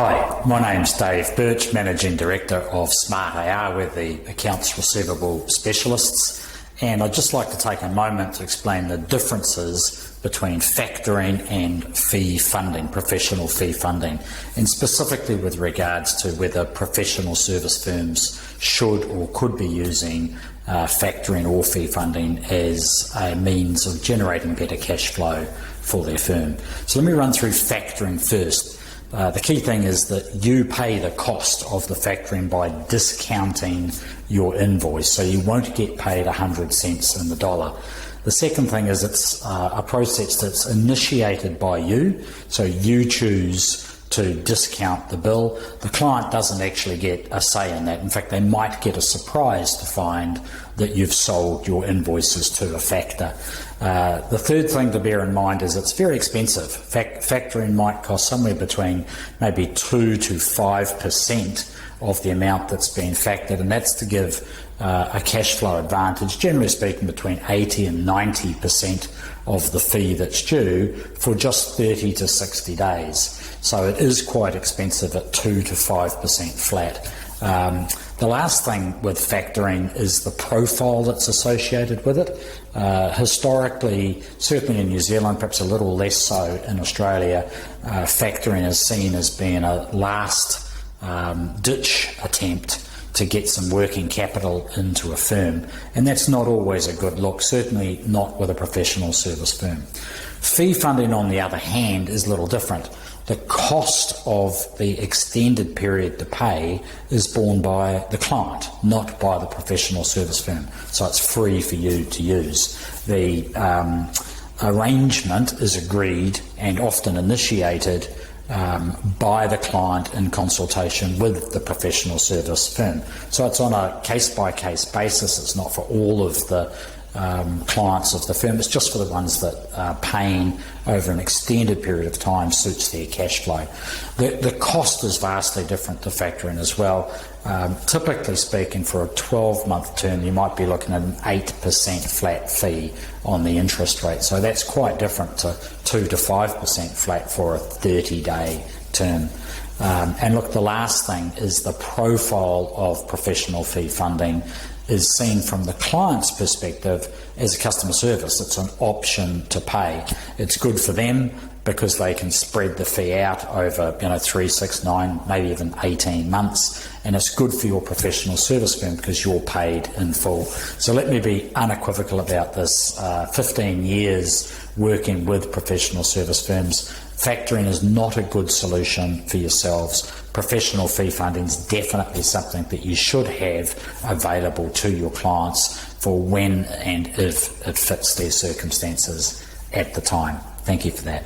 Hi, my name's Dave Birch, Managing Director of smartAR. We're the accounts receivable specialists, and I'd just like to take a moment to explain the differences between factoring and fee funding, professional fee funding, and specifically with regards to whether professional service firms should or could be using factoring or fee funding as a means of generating better cash flow for their firm. So let me run through factoring first. The key thing is that you pay the cost of the factoring by discounting your invoice, so you won't get paid 100 cents in the dollar. The second thing is it's a process that's initiated by you, so you choose to discount the bill. The client doesn't actually get a say in that. In fact, they might get a surprise to find that you've sold your invoices to a factor. The third thing to bear in mind is it's very expensive. Factoring might cost somewhere between maybe 2 to 5% of the amount that's been factored, and that's to give a cash flow advantage, generally speaking between 80 and 90% of the fee that's due for just 30 to 60 days. So it is quite expensive at 2 to 5% flat. The last thing with factoring is the profile that's associated with it. Historically, certainly in New Zealand, perhaps a little less so in Australia, factoring is seen as being a last ditch attempt to get some working capital into a firm, and that's not always a good look, certainly not with a professional service firm. Fee funding, on the other hand, is a little different. The cost of the extended period to pay is borne by the client, not by the professional service firm, so it's free for you to use. The arrangement is agreed and often initiated by the client in consultation with the professional service firm. So it's on a case-by-case basis. It's not for all of the clients of the firm. It's just for the ones that are paying over an extended period of time suits their cash flow. The cost is vastly different to factoring as well. Typically speaking, for a 12-month term, you might be looking at an 8% flat fee on the interest rate. So that's quite different to 2 to 5% flat for a 30-day term. And look, the last thing is the profile of professional fee funding is seen from the client's perspective as a customer service. It's an option to pay. It's good for them because they can spread the fee out over 3, 6, 9, maybe even 18 months, and it's good for your professional service firm because you're paid in full. So let me be unequivocal about this. 15 years working with professional service firms, factoring is not a good solution for yourselves. Professional fee funding is definitely something that you should have available to your clients for when and if it fits their circumstances at the time. Thank you for that.